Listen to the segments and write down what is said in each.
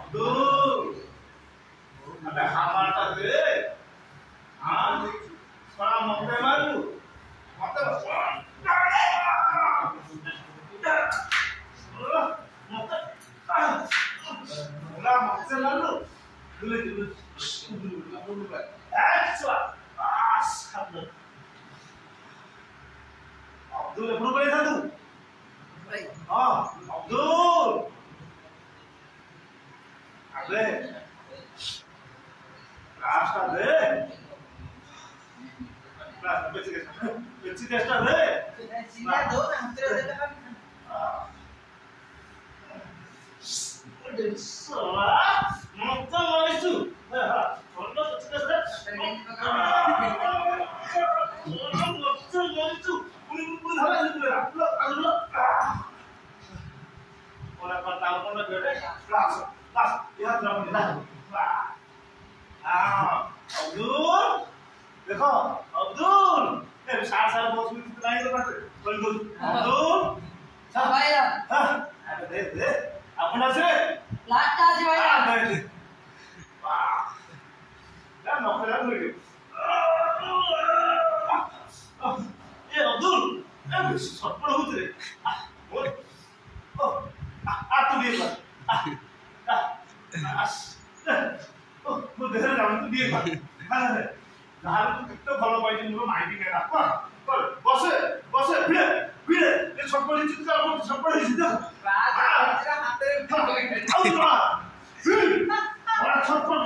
Abdul, ada hamar tadi. Sekarang mau malu, mau Abdul, belum boleh satu. Abdul. Abe. Rasta de. Rasta beci desta de. Sini do nanti ada kan. Salah. Monta maisu. Monta beci desta. Monta maisu. Pun hala itu ya. Allah. Orang pertama pun ada langsung. Lihat berapa kita. Abdul, देखो Abdul, सारा boss में कितना ही लगा बिल्कुल Abdul, भाई अरे दे अपना से लास्ट आज भाई वाह क्या नौकर है मुझे ये Abdul सपना हो तेरे तू भी ମୁଁ ଦେହରେ ଯାଉନି ତୁ ଟିକେ ନହେଲେ ତୁ କେତେ ଭଲ ପାଇଛି ମୋର ମାଇକି ନେଲା ବସେ ବସେ ଭିଡେ ଭିଡେ ଏ ଛପଳି ଚିତ୍ର ଛପଳି ଚିତ୍ର ଛପଳ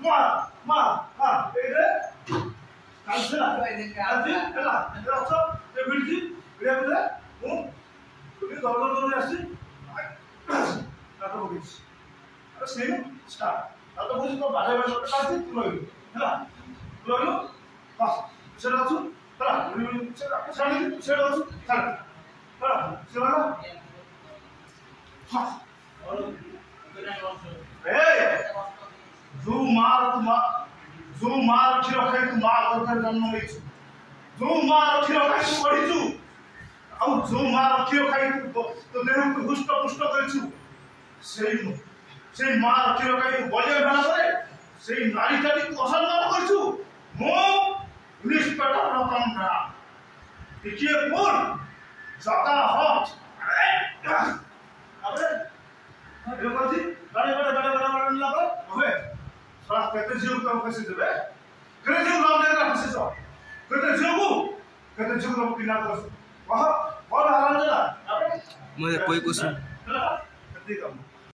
ମା ମା ଏଇରେ କାଲଥିଲା ଆଜି ହେଲା ଅଛ ଏ ଭିଡିଛି ଭିଡିଆ ଭିଡେ ମୁଁ ଦୌଡ଼ ଦୌଡ଼ି ଆସିଛି କାଟ ପକେଇଛି ସେଇ ଷ୍ଟାର୍ଟ तो मुझे तो बारे में सोचता थी तू लोग है ना बस चलो तू चला चला चलो चल चला चला हाँ ए जो मार खिलो खाई तू मार करके जन्म ले जो मार खिलो खाई तू पढ़ी तू और जो मार खिलो खाई तो देह को हुष्ट पुष्ट कर तू सही সেই মা রক্ষীর কাছে বলিয়ে ফেলা করে সেই নারীটাকে অসম্মান করছু মো ইন্সপেক্টর রকম না দেখিয়ে কোন জাতা হট আরে এরকম আছে গাড়ি লাগো হবে সারা কেতে জিও কাম কাছে দেবে কেতে জিও নাম দেনা কাছে যাও কেতে জিও নাম কিনা করছ বাহ বড় হারাম দেনা मुझे कोई कुछ ঠিক আছে